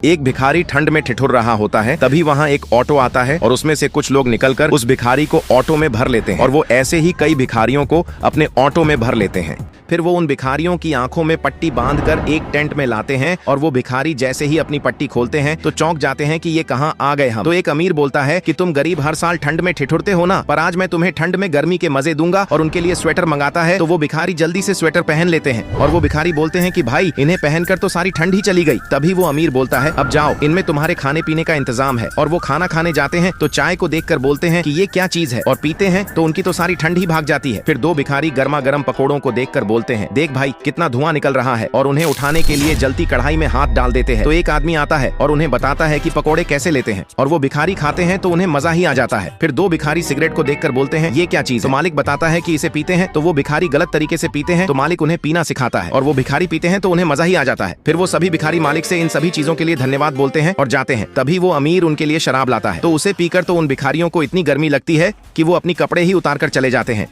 एक भिखारी ठंड में ठिठुर रहा होता है। तभी वहाँ एक ऑटो आता है और उसमें से कुछ लोग निकलकर उस भिखारी को ऑटो में भर लेते हैं और वो ऐसे ही कई भिखारियों को अपने ऑटो में भर लेते हैं। फिर वो उन भिखारियों की आंखों में पट्टी बांधकर एक टेंट में लाते हैं और वो भिखारी जैसे ही अपनी पट्टी खोलते हैं तो चौंक जाते हैं कि ये कहाँ आ गए हम। तो एक अमीर बोलता है कि तुम गरीब हर साल ठंड में ठिठुरते हो ना, पर आज मैं तुम्हें ठंड में गर्मी के मजे दूंगा और उनके लिए स्वेटर मंगाता है। तो वो भिखारी जल्दी से स्वेटर पहन लेते हैं और वो भिखारी बोलते हैं कि भाई इन्हें पहनकर तो सारी ठंड ही चली गई। तभी वो अमीर बोलता है अब जाओ, इनमें तुम्हारे खाने पीने का इंतजाम है। और वो खाना खाने जाते हैं तो चाय को देखकर बोलते हैं कि ये क्या चीज है, और पीते हैं तो उनकी तो सारी ठंड ही भाग जाती है। फिर दो भिखारी गर्मा गर्म पकौड़ों को देखकर बोलते हैं देख भाई कितना धुआं निकल रहा है, और उन्हें उठाने के लिए जलती कढ़ाई में हाथ डाल देते हैं। तो एक आदमी आता है और उन्हें बताता है कि पकौड़े कैसे लेते हैं, और वो भिखारी खाते हैं तो उन्हें मजा ही आ जाता है। फिर दो भिखारी सिगरेट को देखकर बोलते हैं ये क्या चीज, तो मालिक बताता है कि इसे पीते हैं। तो वो भिखारी गलत तरीके से पीते हैं तो मालिक उन्हें पीना सिखाता है, और वो भिखारी पीते हैं तो उन्हें मजा ही आ जाता है। फिर वो सभी भिखारी मालिक से इन सभी चीजों के लिए धन्यवाद बोलते हैं और जाते हैं। तभी वो अमीर उनके लिए शराब लाता है, तो उसे पीकर तो उन भिखारियों को इतनी गर्मी लगती है कि वो अपनी कपड़े ही उतार कर चले जाते हैं।